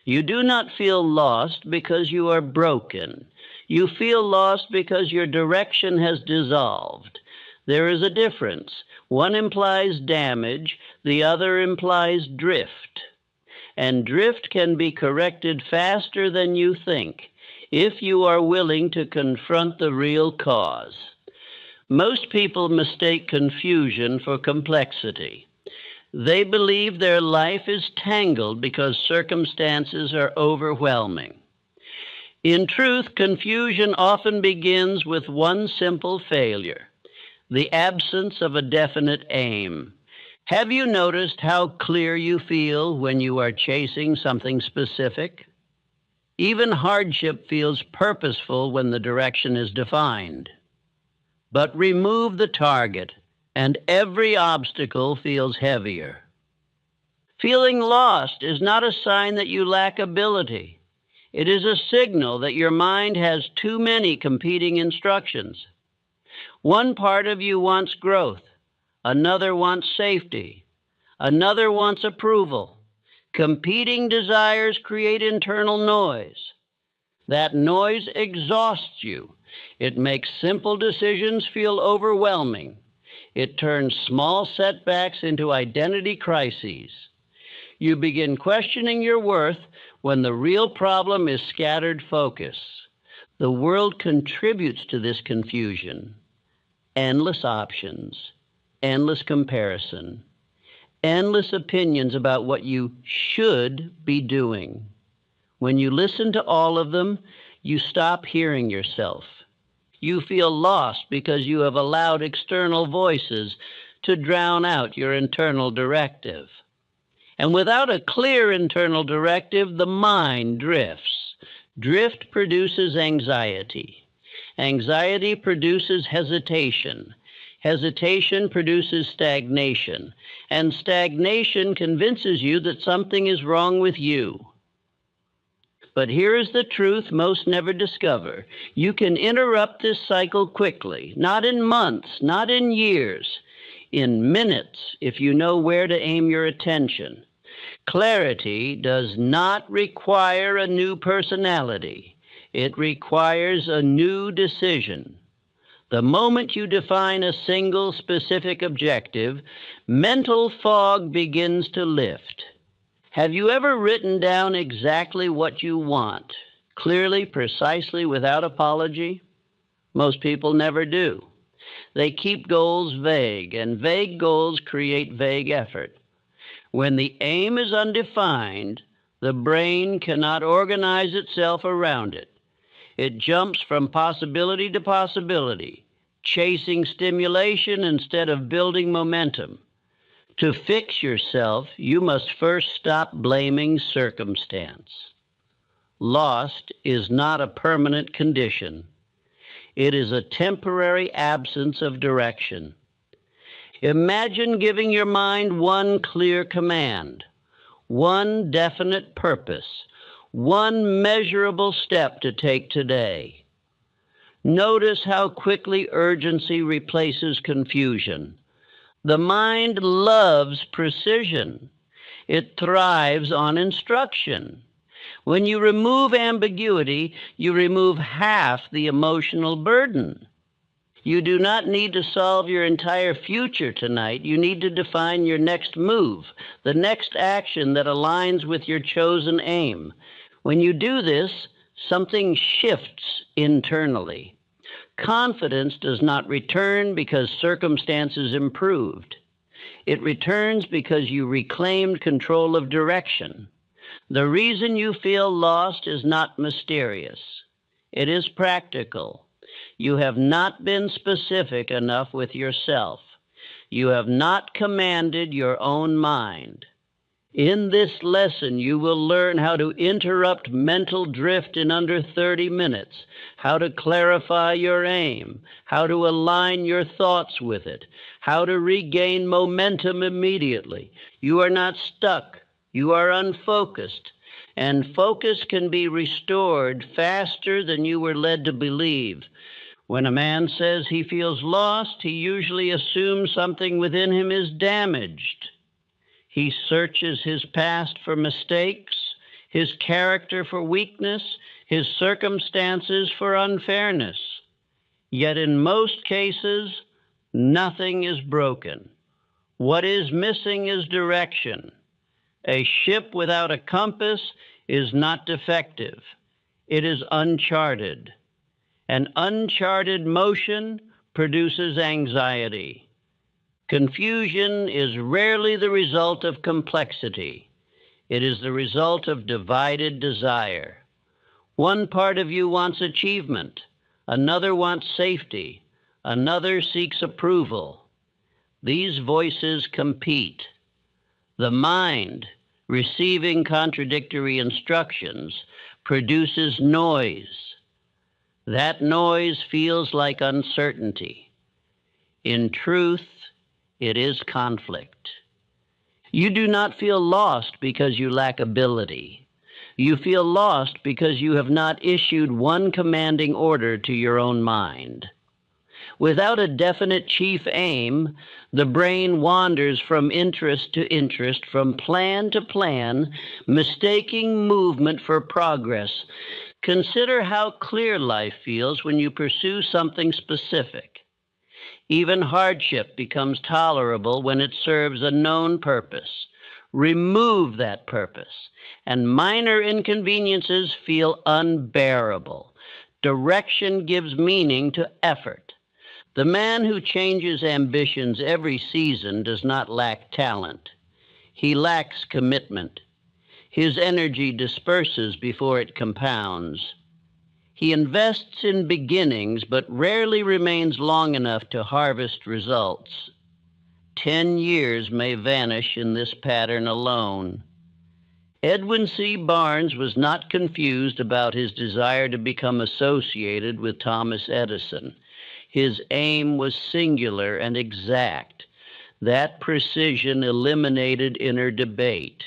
You do not feel lost because you are broken. You feel lost because your direction has dissolved. There is a difference. One implies damage, the other implies drift. And drift can be corrected faster than you think if you are willing to confront the real cause. Most people mistake confusion for complexity. They believe their life is tangled because circumstances are overwhelming. In truth, confusion often begins with one simple failure: the absence of a definite aim. Have you noticed how clear you feel when you are chasing something specific? Even hardship feels purposeful when the direction is defined. But remove the target, and every obstacle feels heavier. Feeling lost is not a sign that you lack ability. It is a signal that your mind has too many competing instructions. One part of you wants growth, another wants safety, another wants approval. Competing desires create internal noise. That noise exhausts you. It makes simple decisions feel overwhelming. It turns small setbacks into identity crises. You begin questioning your worth when the real problem is scattered focus. The world contributes to this confusion. Endless options, endless comparison, endless opinions about what you should be doing. When you listen to all of them, you stop hearing yourself. You feel lost because you have allowed external voices to drown out your internal directive. And without a clear internal directive, the mind drifts. Drift produces anxiety. Anxiety produces hesitation. Hesitation produces stagnation. And stagnation convinces you that something is wrong with you. But here is the truth most never discover. You can interrupt this cycle quickly, not in months, not in years, in minutes, if you know where to aim your attention. Clarity does not require a new personality. It requires a new decision. The moment you define a single specific objective, mental fog begins to lift. Have you ever written down exactly what you want, clearly, precisely, without apology? Most people never do. They keep goals vague, and vague goals create vague effort. When the aim is undefined, the brain cannot organize itself around it. It jumps from possibility to possibility, chasing stimulation instead of building momentum. To fix yourself, you must first stop blaming circumstance. Lost is not a permanent condition. It is a temporary absence of direction. Imagine giving your mind one clear command, one definite purpose, one measurable step to take today. Notice how quickly urgency replaces confusion. The mind loves precision. It thrives on instruction. When you remove ambiguity, you remove half the emotional burden. You do not need to solve your entire future tonight. You need to define your next move, the next action that aligns with your chosen aim. When you do this, something shifts internally. Confidence does not return because circumstances improved. It returns because you reclaimed control of direction. The reason you feel lost is not mysterious. It is practical. You have not been specific enough with yourself. You have not commanded your own mind. In this lesson, you will learn how to interrupt mental drift in under 30 minutes, how to clarify your aim, how to align your thoughts with it, how to regain momentum immediately. You are not stuck. You are unfocused. And focus can be restored faster than you were led to believe. When a man says he feels lost, he usually assumes something within him is damaged. He searches his past for mistakes. his character for weakness, his circumstances for unfairness. Yet in most cases, nothing is broken. What is missing is direction. A ship without a compass is not defective. It is uncharted. An uncharted motion produces anxiety. Confusion is rarely the result of complexity. It is the result of divided desire. One part of you wants achievement, another wants safety, another seeks approval. These voices compete. The mind, receiving contradictory instructions, produces noise. That noise feels like uncertainty. In truth, it is conflict. You do not feel lost because you lack ability. You feel lost because you have not issued one commanding order to your own mind. Without a definite chief aim, the brain wanders from interest to interest, from plan to plan, mistaking movement for progress. Consider how clear life feels when you pursue something specific. Even hardship becomes tolerable when it serves a known purpose. Remove that purpose, and minor inconveniences feel unbearable. Direction gives meaning to effort. The man who changes ambitions every season does not lack talent. He lacks commitment. His energy disperses before it compounds. He invests in beginnings, but rarely remains long enough to harvest results. 10 years may vanish in this pattern alone. Edwin C. Barnes was not confused about his desire to become associated with Thomas Edison. His aim was singular and exact. That precision eliminated inner debate.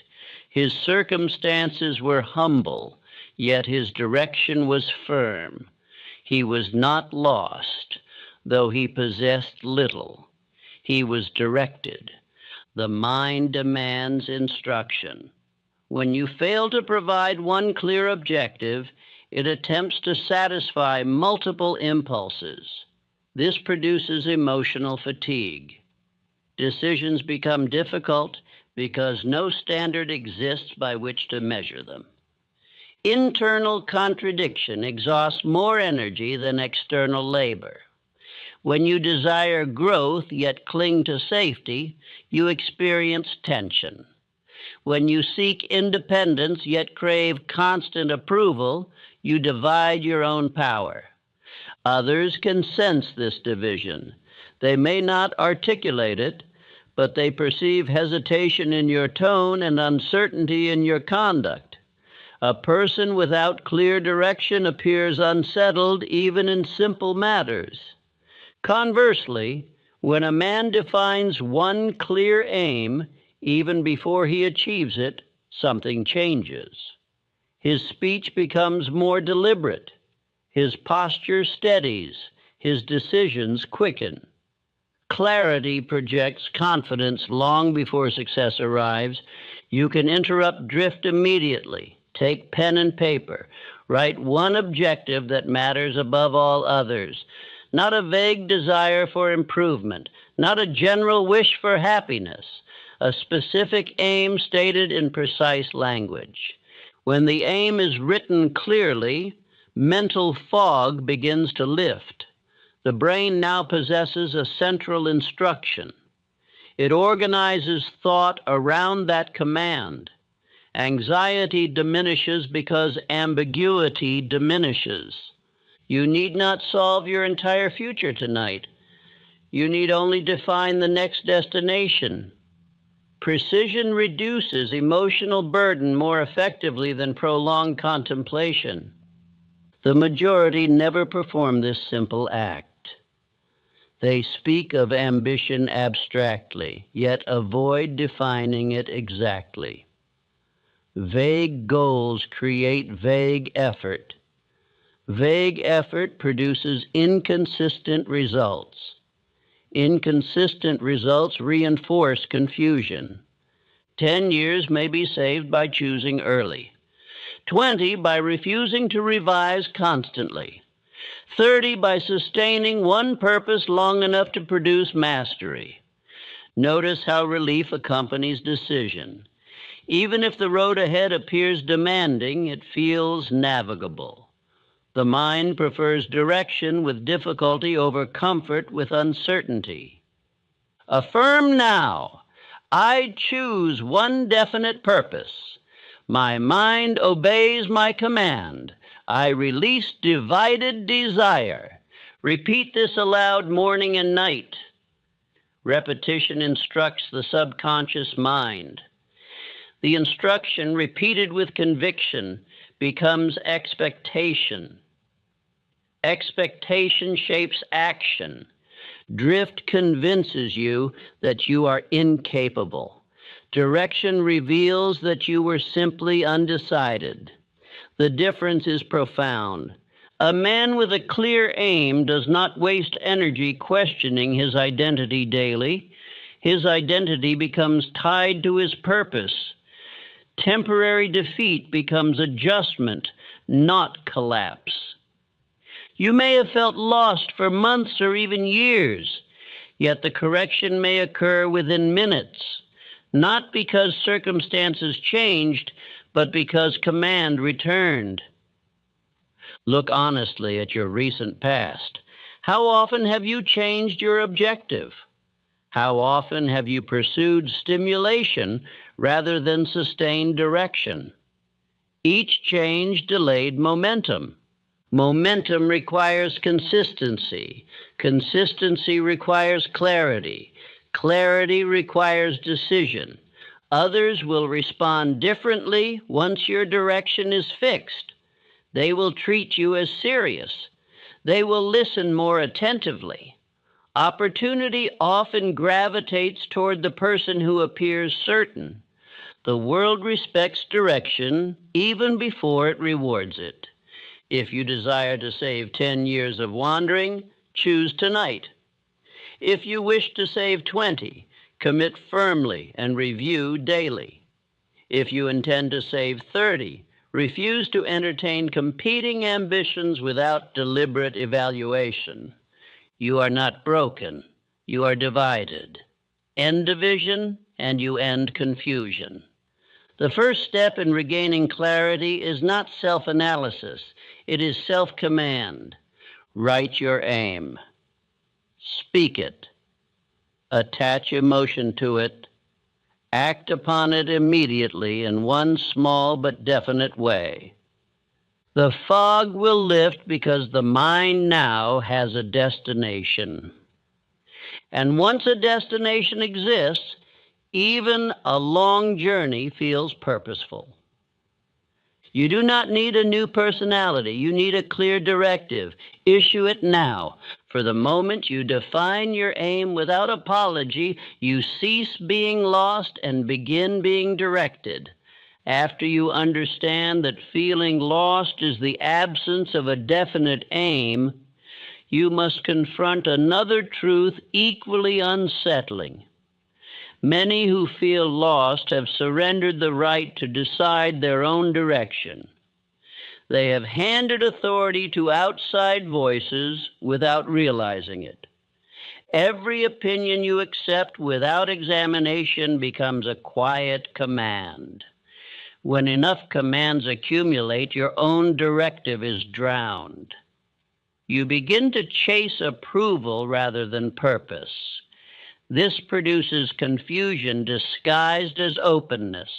His circumstances were humble, yet his direction was firm. He was not lost, though he possessed little. He was directed. The mind demands instruction. When you fail to provide one clear objective, it attempts to satisfy multiple impulses. This produces emotional fatigue. Decisions become difficult because no standard exists by which to measure them. Internal contradiction exhausts more energy than external labor. When you desire growth yet cling to safety, you experience tension. When you seek independence yet crave constant approval, you divide your own power. Others can sense this division. They may not articulate it, but they perceive hesitation in your tone and uncertainty in your conduct. A person without clear direction appears unsettled even in simple matters. Conversely, when a man defines one clear aim, even before he achieves it, something changes. His speech becomes more deliberate. His posture steadies. His decisions quicken. Clarity projects confidence long before success arrives. You can interrupt drift immediately. Take pen and paper. Write one objective that matters above all others. Not a vague desire for improvement, not a general wish for happiness, a specific aim stated in precise language. When the aim is written clearly, mental fog begins to lift. The brain now possesses a central instruction. It organizes thought around that command. Anxiety diminishes because ambiguity diminishes. You need not solve your entire future tonight. You need only define the next destination. Precision reduces emotional burden more effectively than prolonged contemplation. The majority never perform this simple act. They speak of ambition abstractly, yet avoid defining it exactly. Vague goals create vague effort. Vague effort produces inconsistent results. Inconsistent results reinforce confusion. 10 years may be saved by choosing early. 20 by refusing to revise constantly. 30 by sustaining one purpose long enough to produce mastery. Notice how relief accompanies decision. Even if the road ahead appears demanding, it feels navigable. The mind prefers direction with difficulty over comfort with uncertainty. Affirm now, I choose one definite purpose. My mind obeys my command. I release divided desire. Repeat this aloud morning and night. Repetition instructs the subconscious mind. The instruction, repeated with conviction, becomes expectation. Expectation shapes action. Drift convinces you that you are incapable. Direction reveals that you were simply undecided. The difference is profound. A man with a clear aim does not waste energy questioning his identity daily. His identity becomes tied to his purpose. Temporary defeat becomes adjustment, not collapse. You may have felt lost for months or even years, yet the correction may occur within minutes, not because circumstances changed, but because command returned. Look honestly at your recent past. How often have you changed your objective? How often have you pursued stimulation rather than sustained direction? Each change delayed momentum. Momentum requires consistency. Consistency requires clarity. Clarity requires decision. Others will respond differently once your direction is fixed. They will treat you as serious. They will listen more attentively. Opportunity often gravitates toward the person who appears certain. The world respects direction even before it rewards it. If you desire to save 10 years of wandering, choose tonight. If you wish to save 20, commit firmly and review daily. If you intend to save 30, refuse to entertain competing ambitions without deliberate evaluation. You are not broken. You are divided. End division, and you end confusion. The first step in regaining clarity is not self-analysis. It is self-command. Write your aim. Speak it. Attach emotion to it. Act upon it immediately in one small but definite way. The fog will lift because the mind now has a destination. And once a destination exists, even a long journey feels purposeful. You do not need a new personality. You need a clear directive. Issue it now. For the moment you define your aim without apology, you cease being lost and begin being directed. After you understand that feeling lost is the absence of a definite aim, you must confront another truth equally unsettling. Many who feel lost have surrendered the right to decide their own direction. They have handed authority to outside voices without realizing it. Every opinion you accept without examination becomes a quiet command. When enough commands accumulate, your own directive is drowned. You begin to chase approval rather than purpose. This produces confusion disguised as openness.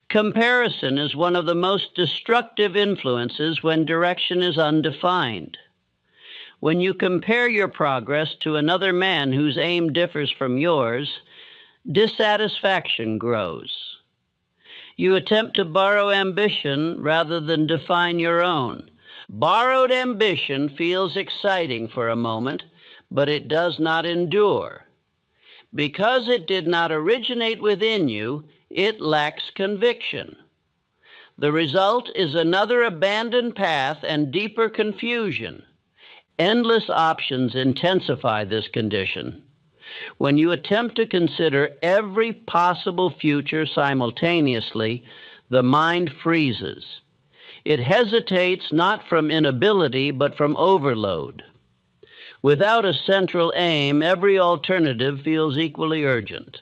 Comparison is one of the most destructive influences when direction is undefined. When you compare your progress to another man whose aim differs from yours, dissatisfaction grows. You attempt to borrow ambition rather than define your own. Borrowed ambition feels exciting for a moment, but it does not endure. Because it did not originate within you, it lacks conviction. The result is another abandoned path and deeper confusion. Endless options intensify this condition. When you attempt to consider every possible future simultaneously, the mind freezes. It hesitates not from inability, but from overload. Without a central aim, every alternative feels equally urgent.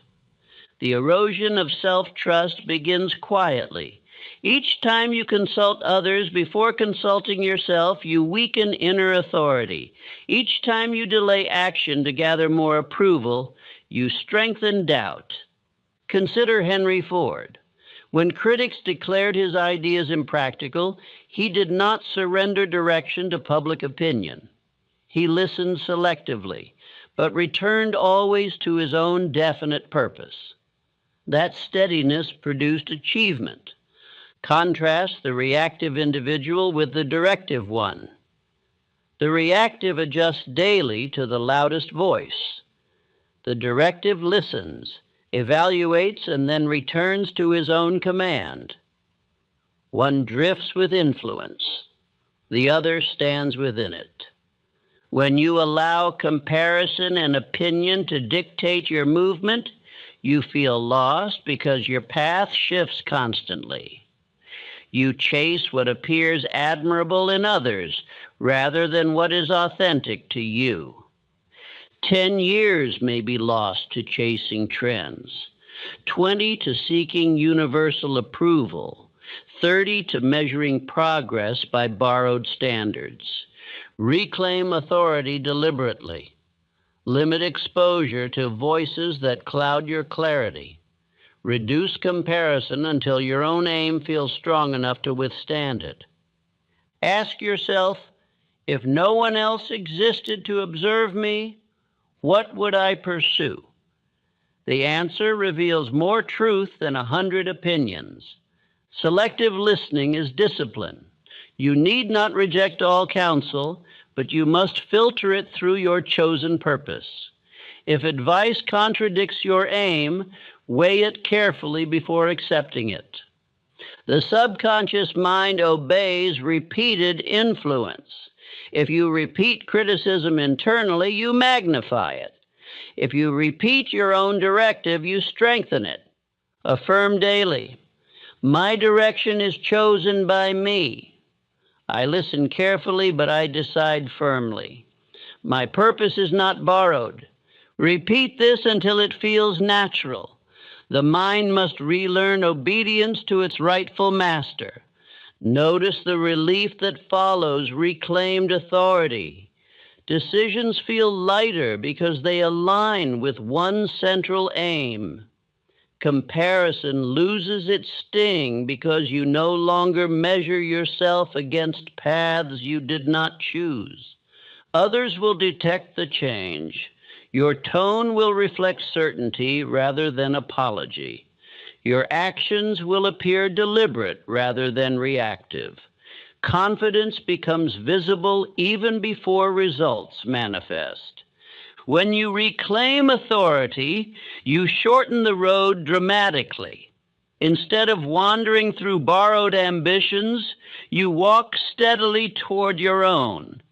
The erosion of self-trust begins quietly. Each time you consult others before consulting yourself, you weaken inner authority. Each time you delay action to gather more approval, you strengthen doubt. Consider Henry Ford. When critics declared his ideas impractical, he did not surrender direction to public opinion. He listened selectively, but returned always to his own definite purpose. That steadiness produced achievement. Contrast the reactive individual with the directive one. The reactive adjusts daily to the loudest voice. The directive listens, evaluates, and then returns to his own command. One drifts with influence. The other stands within it. When you allow comparison and opinion to dictate your movement, you feel lost because your path shifts constantly. You chase what appears admirable in others rather than what is authentic to you. 10 years may be lost to chasing trends, 20 to seeking universal approval, 30 to measuring progress by borrowed standards. Reclaim authority deliberately. Limit exposure to voices that cloud your clarity. Reduce comparison until your own aim feels strong enough to withstand it. Ask yourself, if no one else existed to observe me, what would I pursue? The answer reveals more truth than 100 opinions. Selective listening is discipline. You need not reject all counsel, but you must filter it through your chosen purpose. If advice contradicts your aim, weigh it carefully before accepting it. The subconscious mind obeys repeated influence. If you repeat criticism internally, you magnify it. If you repeat your own directive, you strengthen it. Affirm daily, my direction is chosen by me. I listen carefully, but I decide firmly. My purpose is not borrowed. Repeat this until it feels natural. The mind must relearn obedience to its rightful master. Notice the relief that follows reclaimed authority. Decisions feel lighter because they align with one central aim. Comparison loses its sting because you no longer measure yourself against paths you did not choose. Others will detect the change. Your tone will reflect certainty rather than apology. Your actions will appear deliberate rather than reactive. Confidence becomes visible even before results manifest. When you reclaim authority, you shorten the road dramatically. Instead of wandering through borrowed ambitions, you walk steadily toward your own.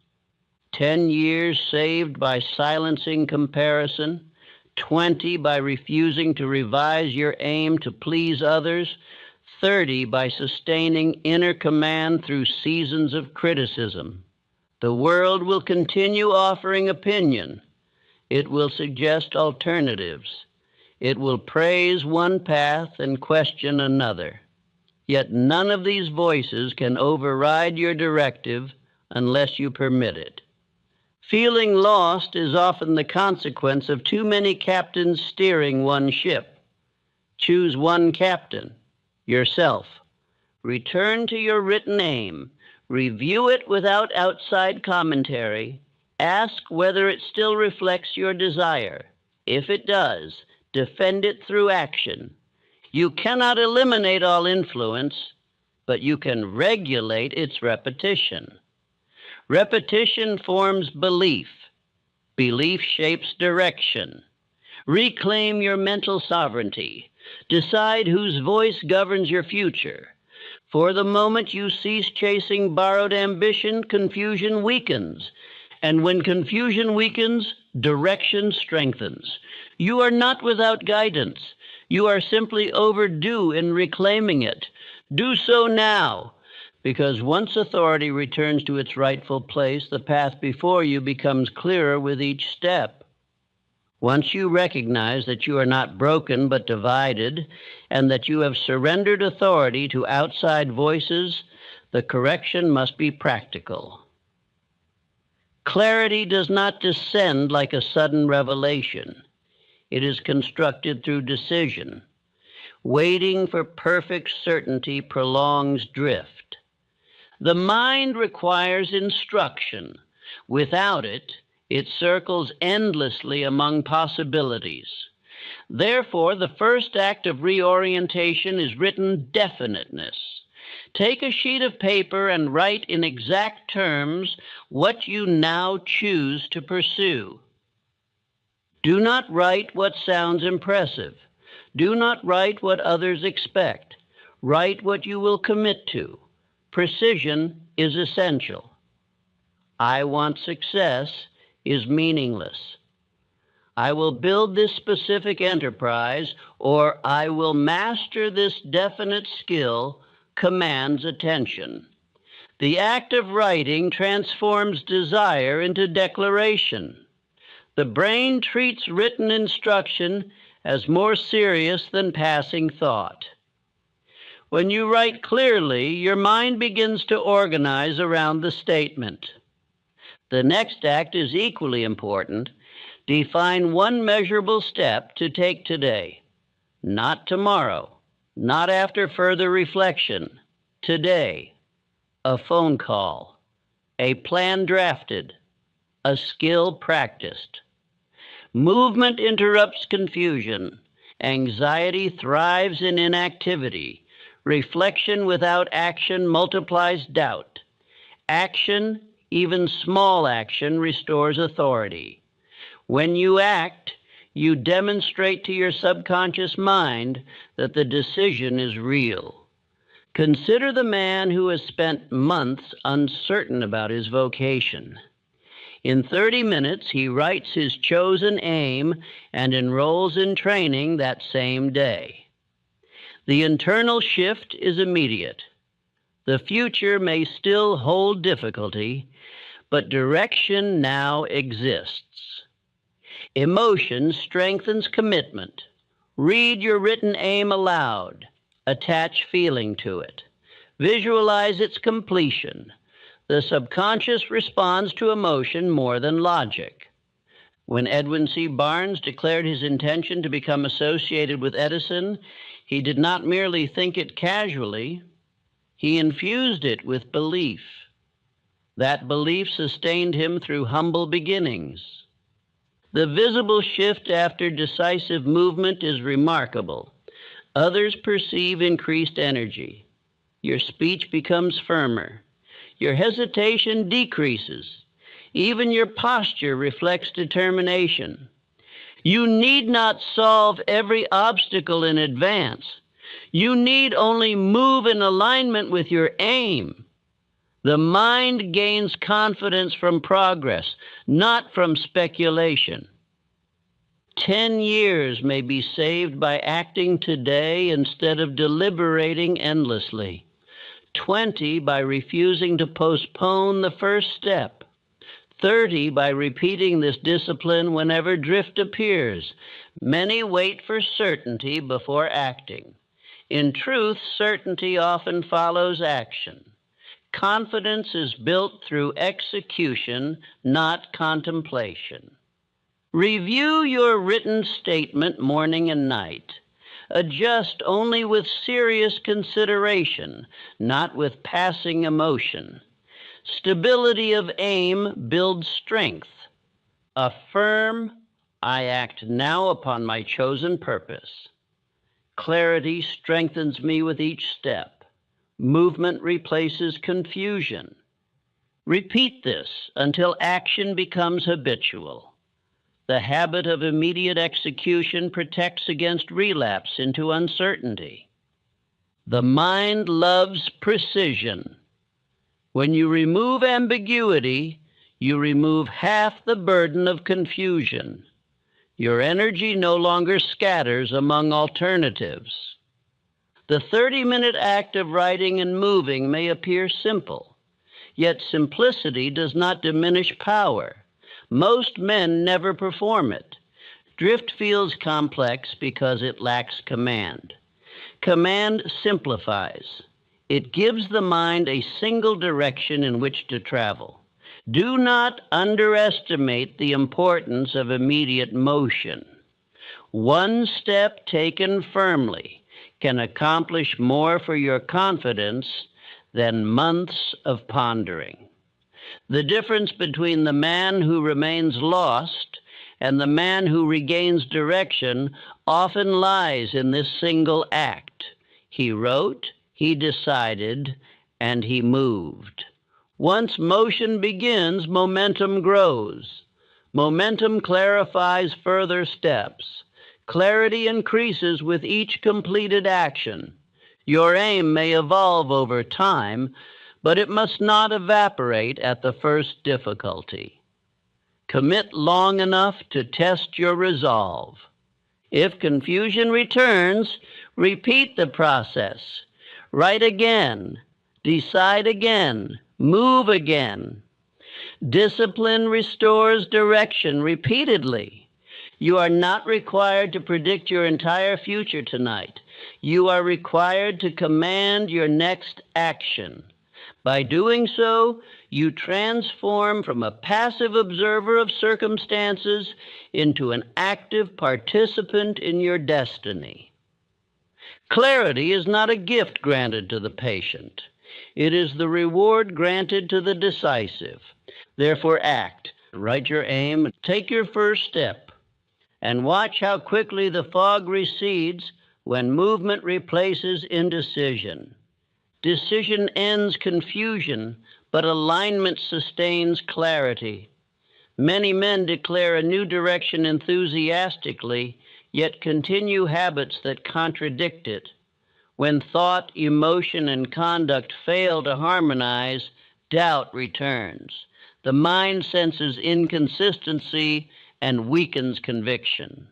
10 years saved by silencing comparison, 20 by refusing to revise your aim to please others, 30 by sustaining inner command through seasons of criticism. The world will continue offering opinion. It will suggest alternatives. It will praise one path and question another. Yet none of these voices can override your directive unless you permit it. Feeling lost is often the consequence of too many captains steering one ship. Choose one captain, yourself. Return to your written aim. Review it without outside commentary. Ask whether it still reflects your desire. If it does, defend it through action. You cannot eliminate all influence, but you can regulate its repetition. Repetition forms belief. Belief shapes direction. Reclaim your mental sovereignty. Decide whose voice governs your future. For the moment you cease chasing borrowed ambition, confusion weakens. And when confusion weakens, direction strengthens. You are not without guidance. You are simply overdue in reclaiming it. Do so now, because once authority returns to its rightful place, the path before you becomes clearer with each step. Once you recognize that you are not broken but divided, and that you have surrendered authority to outside voices, the correction must be practical. Clarity does not descend like a sudden revelation. It is constructed through decision. Waiting for perfect certainty prolongs drift. The mind requires instruction. Without it, it circles endlessly among possibilities. Therefore, the first act of reorientation is written definiteness. Take a sheet of paper and write in exact terms what you now choose to pursue. Do not write what sounds impressive. Do not write what others expect. Write what you will commit to. Precision is essential. I want success is meaningless. I will build this specific enterprise, or I will master this definite skill, commands attention. The act of writing transforms desire into declaration. The brain treats written instruction as more serious than passing thought. When you write clearly, your mind begins to organize around the statement. The next act is equally important. Define one measurable step to take today, not tomorrow, not after further reflection. Today, a phone call, a plan drafted, a skill practiced. Movement interrupts confusion. Anxiety thrives in inactivity. Reflection without action multiplies doubt. Action, even small action, restores authority. When you act, you demonstrate to your subconscious mind that the decision is real. Consider the man who has spent months uncertain about his vocation. In 30 minutes, he writes his chosen aim and enrolls in training that same day. The internal shift is immediate. The future may still hold difficulty, but direction now exists. Emotion strengthens commitment. Read your written aim aloud. Attach feeling to it. Visualize its completion. The subconscious responds to emotion more than logic. When Edwin C. Barnes declared his intention to become associated with Edison, he did not merely think it casually, he infused it with belief. That belief sustained him through humble beginnings. The visible shift after decisive movement is remarkable. Others perceive increased energy. Your speech becomes firmer. Your hesitation decreases. Even your posture reflects determination. You need not solve every obstacle in advance. You need only move in alignment with your aim. The mind gains confidence from progress, not from speculation. 10 years may be saved by acting today instead of deliberating endlessly. 20 by refusing to postpone the first step. 30 by repeating this discipline whenever drift appears. Many wait for certainty before acting. In truth, certainty often follows action. Confidence is built through execution, not contemplation. Review your written statement morning and night. Adjust only with serious consideration, not with passing emotion. Stability of aim builds strength. Affirm, I act now upon my chosen purpose. Clarity strengthens me with each step. Movement replaces confusion. Repeat this until action becomes habitual. The habit of immediate execution protects against relapse into uncertainty. The mind loves precision. When you remove ambiguity, you remove half the burden of confusion. Your energy no longer scatters among alternatives. The 30-minute act of writing and moving may appear simple, yet simplicity does not diminish power. Most men never perform it. Drift feels complex because it lacks command. Command simplifies. It gives the mind a single direction in which to travel. Do not underestimate the importance of immediate motion. One step taken firmly can accomplish more for your confidence than months of pondering. The difference between the man who remains lost and the man who regains direction often lies in this single act. He wrote, he decided, and he moved. Once motion begins, momentum grows. Momentum clarifies further steps. Clarity increases with each completed action. Your aim may evolve over time, but it must not evaporate at the first difficulty. Commit long enough to test your resolve. If confusion returns, repeat the process. Write again. Decide again. Move again. Discipline restores direction repeatedly. You are not required to predict your entire future tonight. You are required to command your next action. By doing so, you transform from a passive observer of circumstances into an active participant in your destiny. Clarity is not a gift granted to the patient. It is the reward granted to the decisive. Therefore, act. Write your aim, take your first step, and watch how quickly the fog recedes when movement replaces indecision. Decision ends confusion, but alignment sustains clarity. Many men declare a new direction enthusiastically, yet continue habits that contradict it. When thought, emotion, and conduct fail to harmonize, doubt returns. The mind senses inconsistency and weakens conviction.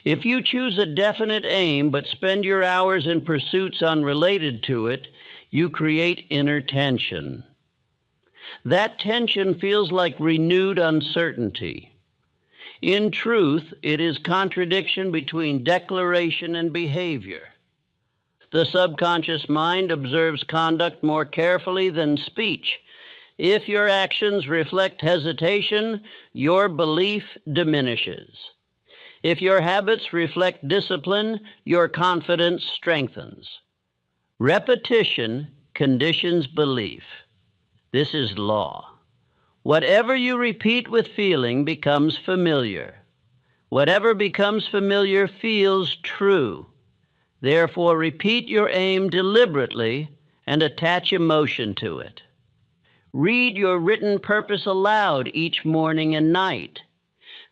If you choose a definite aim but spend your hours in pursuits unrelated to it, you create inner tension. That tension feels like renewed uncertainty. In truth, it is contradiction between declaration and behavior. The subconscious mind observes conduct more carefully than speech. If your actions reflect hesitation, your belief diminishes. If your habits reflect discipline, your confidence strengthens. Repetition conditions belief. This is law. Whatever you repeat with feeling becomes familiar. Whatever becomes familiar feels true. Therefore, repeat your aim deliberately and attach emotion to it. Read your written purpose aloud each morning and night.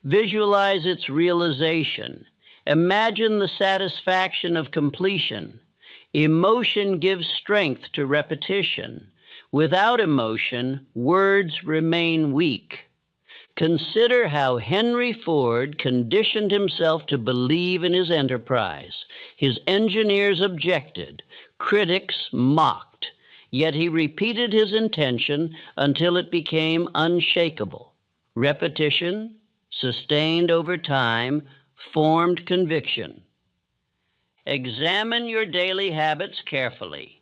Visualize its realization. Imagine the satisfaction of completion. Emotion gives strength to repetition. Without emotion, words remain weak. Consider how Henry Ford conditioned himself to believe in his enterprise. His engineers objected. Critics mocked. Yet he repeated his intention until it became unshakable. Repetition, sustained over time, formed conviction. Examine your daily habits carefully.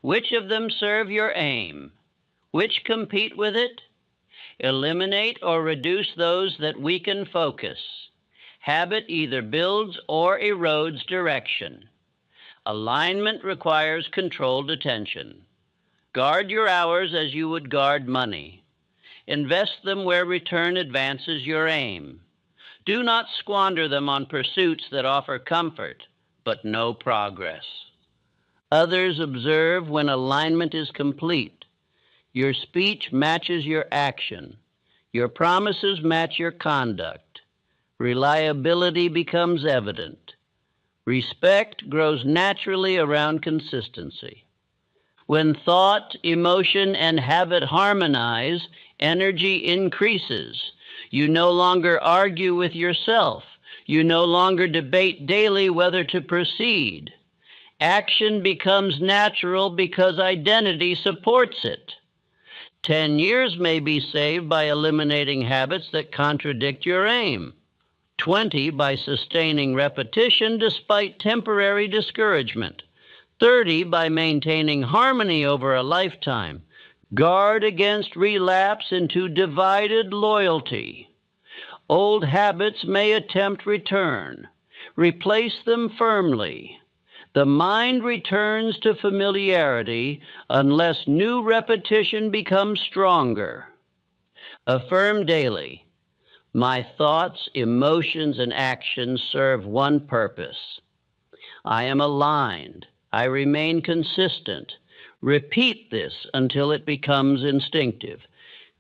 Which of them serve your aim? Which compete with it? Eliminate or reduce those that weaken focus. Habit either builds or erodes direction. Alignment requires controlled attention. Guard your hours as you would guard money. Invest them where return advances your aim. Do not squander them on pursuits that offer comfort, but no progress. Others observe when alignment is complete. Your speech matches your action. Your promises match your conduct. Reliability becomes evident. Respect grows naturally around consistency. When thought, emotion, and habit harmonize, energy increases. You no longer argue with yourself. You no longer debate daily whether to proceed. Action becomes natural because identity supports it. 10 years may be saved by eliminating habits that contradict your aim. 20 by sustaining repetition despite temporary discouragement. 30 by maintaining harmony over a lifetime. Guard against relapse into divided loyalty. Old habits may attempt return. Replace them firmly. The mind returns to familiarity unless new repetition becomes stronger. Affirm daily. My thoughts, emotions, and actions serve one purpose. I am aligned. I remain consistent. Repeat this until it becomes instinctive.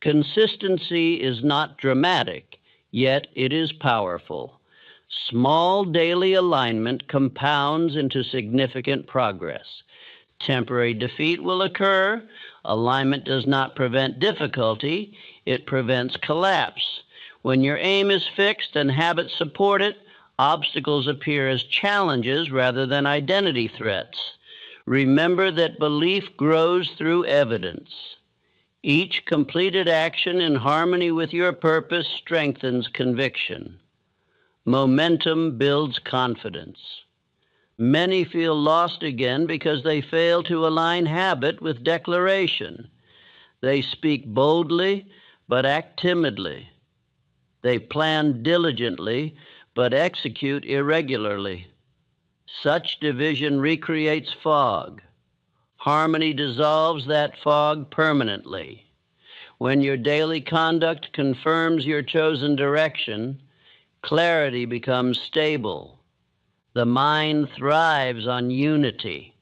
Consistency is not dramatic, yet it is powerful. Small daily alignment compounds into significant progress. Temporary defeat will occur. Alignment does not prevent difficulty, it prevents collapse. When your aim is fixed and habits support it, obstacles appear as challenges rather than identity threats. Remember that belief grows through evidence. Each completed action in harmony with your purpose strengthens conviction. Momentum builds confidence. Many feel lost again because they fail to align habit with declaration. They speak boldly, but act timidly. They plan diligently, but execute irregularly. Such division recreates fog. Harmony dissolves that fog permanently. When your daily conduct confirms your chosen direction, clarity becomes stable. The mind thrives on unity.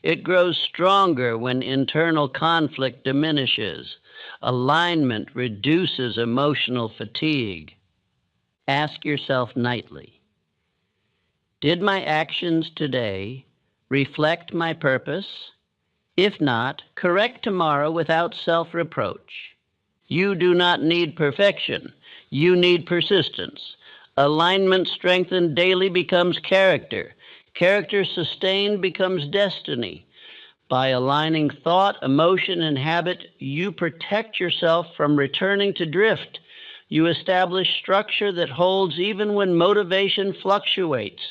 It grows stronger when internal conflict diminishes. Alignment reduces emotional fatigue. Ask yourself nightly, did my actions today reflect my purpose? If not, correct tomorrow without self-reproach. You do not need perfection. You need persistence. Alignment strengthened daily becomes character. Character sustained becomes destiny. By aligning thought, emotion, and habit, you protect yourself from returning to drift. You establish structure that holds even when motivation fluctuates.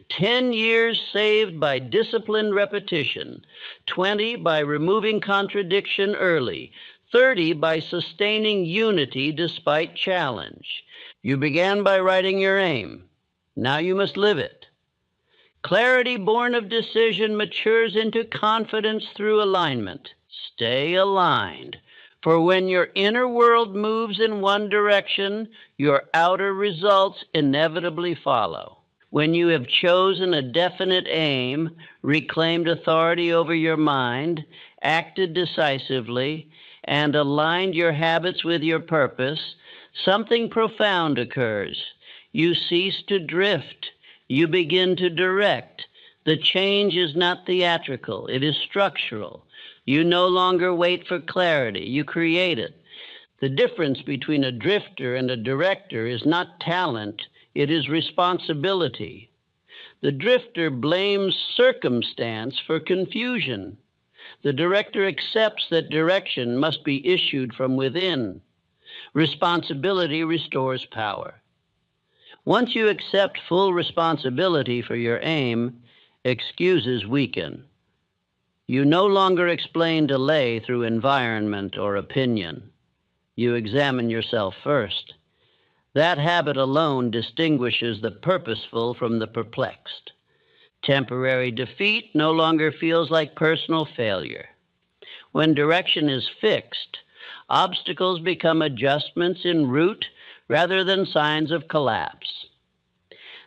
10 years saved by disciplined repetition. 20 by removing contradiction early. 30 by sustaining unity despite challenge. You began by writing your aim. Now you must live it. Clarity born of decision matures into confidence through alignment. Stay aligned, for when your inner world moves in one direction, your outer results inevitably follow. When you have chosen a definite aim, reclaimed authority over your mind, acted decisively, and aligned your habits with your purpose, something profound occurs. You cease to drift. You begin to direct. The change is not theatrical, it is structural. You no longer wait for clarity, you create it. The difference between a drifter and a director is not talent, it is responsibility. The drifter blames circumstance for confusion. The director accepts that direction must be issued from within. Responsibility restores power. Once you accept full responsibility for your aim, excuses weaken. You no longer explain delay through environment or opinion. You examine yourself first. That habit alone distinguishes the purposeful from the perplexed. Temporary defeat no longer feels like personal failure. When direction is fixed, obstacles become adjustments en route rather than signs of collapse.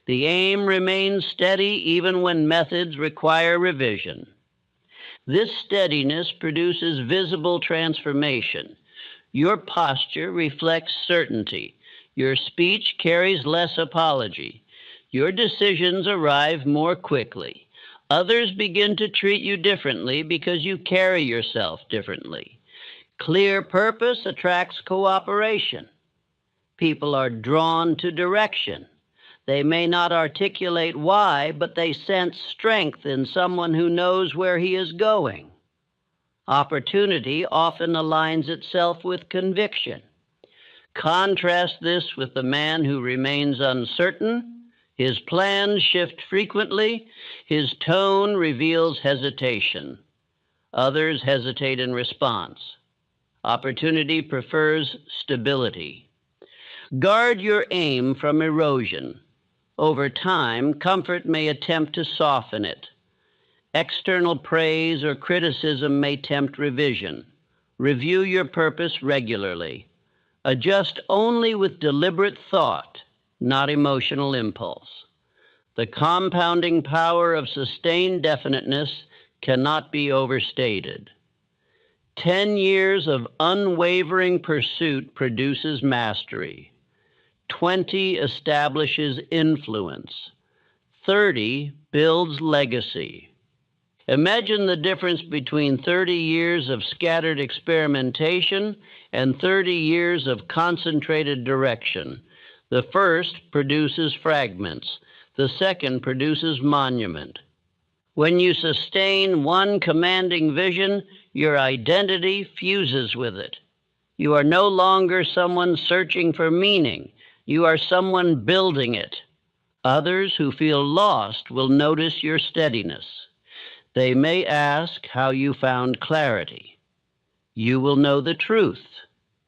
The aim remains steady even when methods require revision. This steadiness produces visible transformation. Your posture reflects certainty. Your speech carries less apology. Your decisions arrive more quickly. Others begin to treat you differently because you carry yourself differently. Clear purpose attracts cooperation. People are drawn to direction. They may not articulate why, but they sense strength in someone who knows where he is going. Opportunity often aligns itself with conviction. Contrast this with the man who remains uncertain. His plans shift frequently. His tone reveals hesitation. Others hesitate in response. Opportunity prefers stability. Guard your aim from erosion. Over time, comfort may attempt to soften it. External praise or criticism may tempt revision. Review your purpose regularly. Adjust only with deliberate thought, not emotional impulse. The compounding power of sustained definiteness cannot be overstated. 10 years of unwavering pursuit produces mastery. 20 establishes influence. 30 builds legacy. Imagine the difference between 30 years of scattered experimentation and 30 years of concentrated direction. The first produces fragments. The second produces monument. When you sustain one commanding vision, your identity fuses with it. You are no longer someone searching for meaning. You are someone building it. Others who feel lost will notice your steadiness. They may ask how you found clarity. You will know the truth.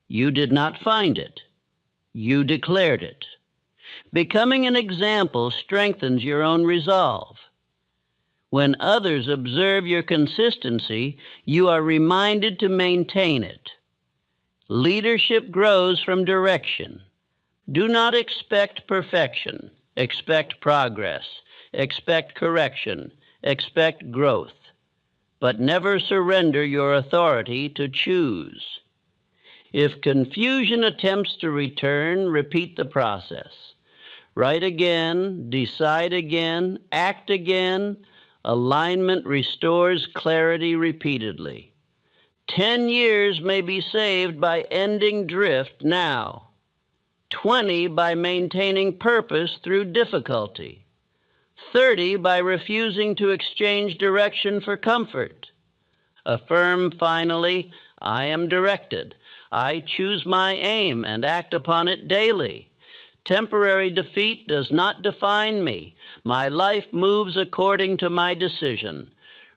You did not find it. You declared it. Becoming an example strengthens your own resolve. When others observe your consistency, you are reminded to maintain it. Leadership grows from direction. Do not expect perfection. Expect progress. Expect correction. Expect growth. But never surrender your authority to choose. If confusion attempts to return, repeat the process. Write again, decide again, act again. Alignment restores clarity repeatedly. 10 years may be saved by ending drift now. 20 by maintaining purpose through difficulty. 30 by refusing to exchange direction for comfort. Affirm finally, I am directed. I choose my aim and act upon it daily. Temporary defeat does not define me. My life moves according to my decision.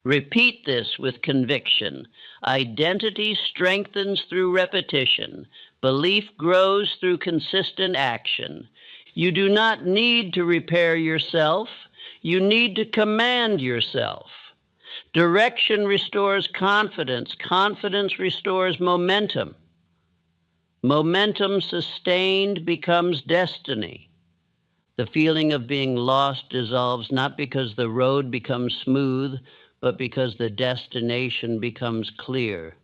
Repeat this with conviction. Identity strengthens through repetition. Belief grows through consistent action. You do not need to repair yourself. You need to command yourself. Direction restores confidence. Confidence restores momentum. Momentum sustained becomes destiny. The feeling of being lost dissolves not because the road becomes smooth, but because the destination becomes clear.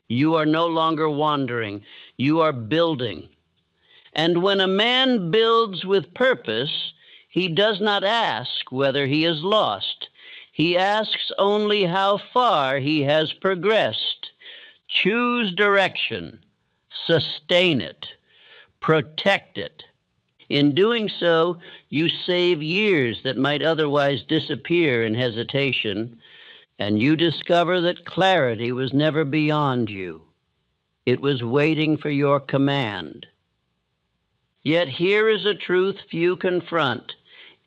You are no longer wandering. You are building. And when a man builds with purpose, he does not ask whether he is lost. He asks only how far he has progressed. Choose direction. Sustain it. Protect it. In doing so, you save years that might otherwise disappear in hesitation, and you discover that clarity was never beyond you. It was waiting for your command. Yet here is a truth few confront.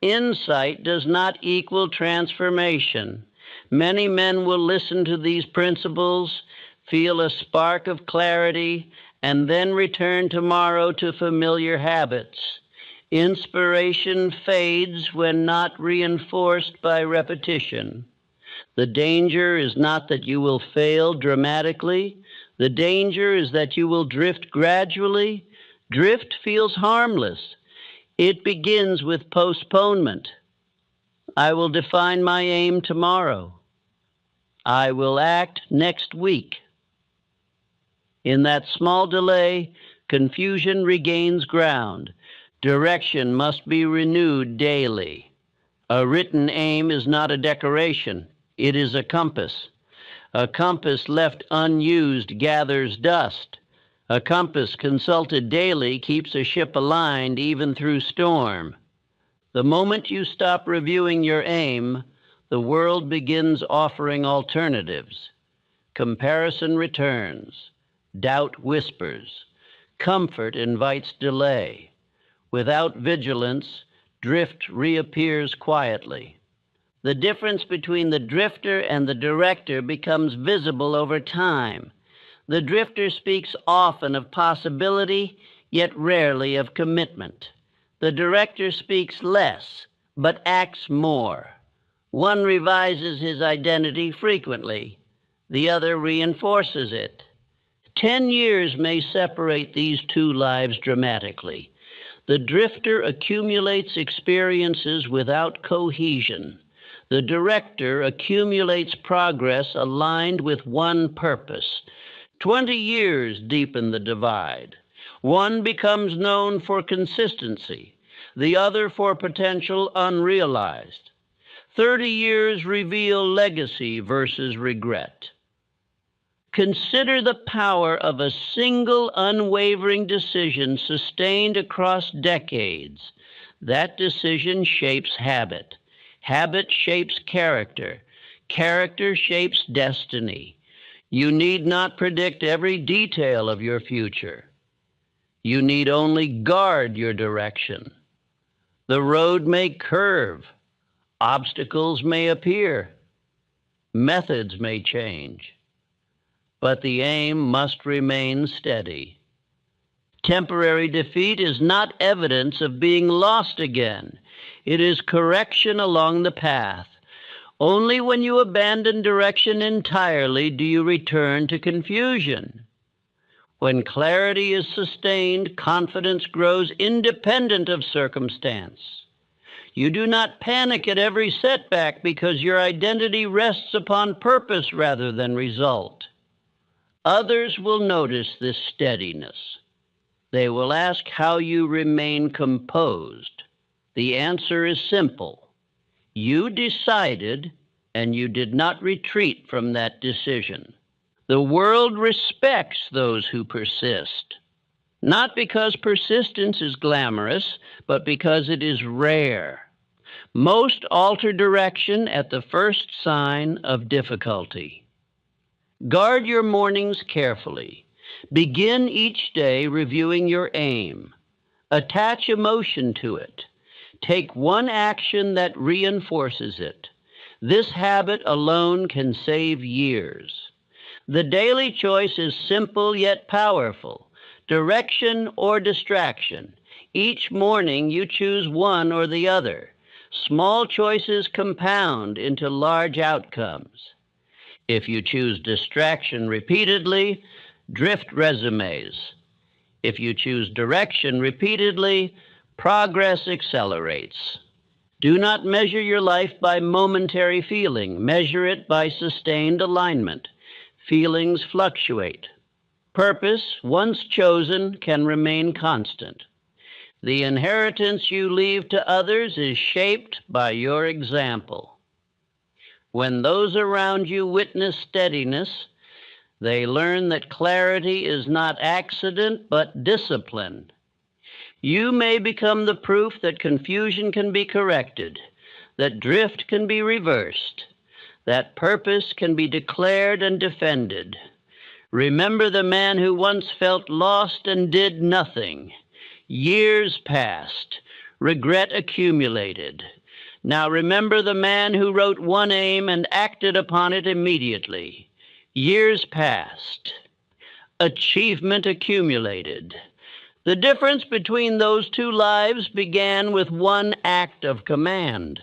Insight does not equal transformation. Many men will listen to these principles, feel a spark of clarity, and then return tomorrow to familiar habits. Inspiration fades when not reinforced by repetition. The danger is not that you will fail dramatically. The danger is that you will drift gradually. Drift feels harmless. It begins with postponement. I will define my aim tomorrow. I will act next week. In that small delay, confusion regains ground. Direction must be renewed daily. A written aim is not a decoration. It is a compass. A compass left unused gathers dust. A compass consulted daily keeps a ship aligned even through storm. The moment you stop reviewing your aim, the world begins offering alternatives. Comparison returns. Doubt whispers. Comfort invites delay. Without vigilance, drift reappears quietly. The difference between the drifter and the director becomes visible over time. The drifter speaks often of possibility, yet rarely of commitment. The director speaks less, but acts more. One revises his identity frequently. The other reinforces it. 10 years may separate these two lives dramatically. The drifter accumulates experiences without cohesion. The director accumulates progress aligned with one purpose. 20 years deepen the divide. One becomes known for consistency, the other for potential unrealized. 30 years reveal legacy versus regret. Consider the power of a single unwavering decision sustained across decades. That decision shapes habit. Habit shapes character. Character shapes destiny. You need not predict every detail of your future. You need only guard your direction. The road may curve. Obstacles may appear. Methods may change. But the aim must remain steady. Temporary defeat is not evidence of being lost again. It is correction along the path. Only when you abandon direction entirely do you return to confusion. When clarity is sustained, confidence grows independent of circumstance. You do not panic at every setback because your identity rests upon purpose rather than result. Others will notice this steadiness. They will ask how you remain composed. The answer is simple. You decided, and you did not retreat from that decision. The world respects those who persist, not because persistence is glamorous, but because it is rare. Most alter direction at the first sign of difficulty. Guard your mornings carefully. Begin each day reviewing your aim. Attach emotion to it. Take one action that reinforces it. This habit alone can save years. The daily choice is simple yet powerful. Direction or distraction. Each morning you choose one or the other. Small choices compound into large outcomes. If you choose distraction repeatedly, drift resumes. If you choose direction repeatedly, progress accelerates. Do not measure your life by momentary feeling. Measure it by sustained alignment. Feelings fluctuate. Purpose, once chosen, can remain constant. The inheritance you leave to others is shaped by your example. When those around you witness steadiness, they learn that clarity is not accident but discipline. You may become the proof that confusion can be corrected, that drift can be reversed, that purpose can be declared and defended. Remember the man who once felt lost and did nothing. Years passed, regret accumulated. Now remember the man who wrote one aim and acted upon it immediately. Years passed, achievement accumulated. The difference between those two lives began with one act of command.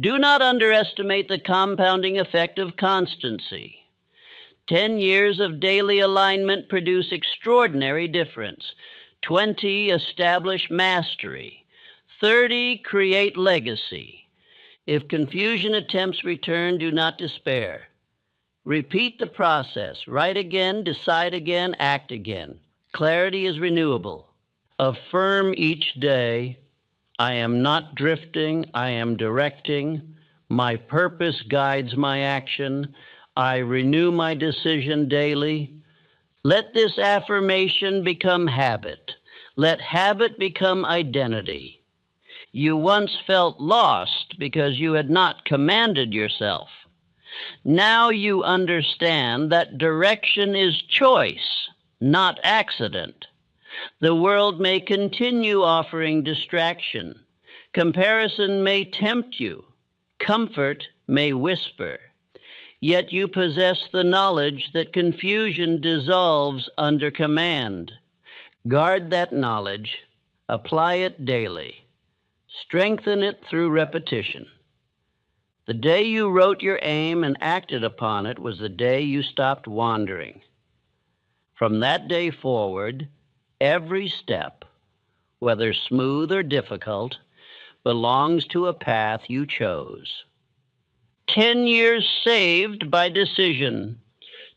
Do not underestimate the compounding effect of constancy. 10 years of daily alignment produce extraordinary difference. 20 establish mastery. 30 create legacy. If confusion attempts return, do not despair. Repeat the process. Write again, decide again, act again. Clarity is renewable. Affirm each day, I am not drifting, I am directing. My purpose guides my action. I renew my decision daily. Let this affirmation become habit. Let habit become identity. You once felt lost because you had not commanded yourself. Now you understand that direction is choice, not accident. The world may continue offering distraction. Comparison may tempt you. Comfort may whisper. Yet you possess the knowledge that confusion dissolves under command. Guard that knowledge. Apply it daily. Strengthen it through repetition. The day you wrote your aim and acted upon it was the day you stopped wandering. From that day forward, every step, whether smooth or difficult, belongs to a path you chose. 10 years saved by decision,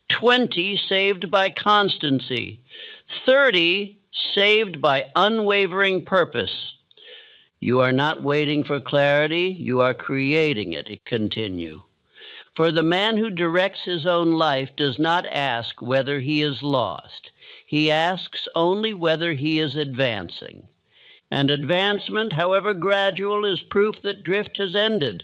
20 saved by constancy, 30 saved by unwavering purpose. You are not waiting for clarity, you are creating it. Continue. For the man who directs his own life does not ask whether he is lost. He asks only whether he is advancing. And advancement, however gradual, is proof that drift has ended.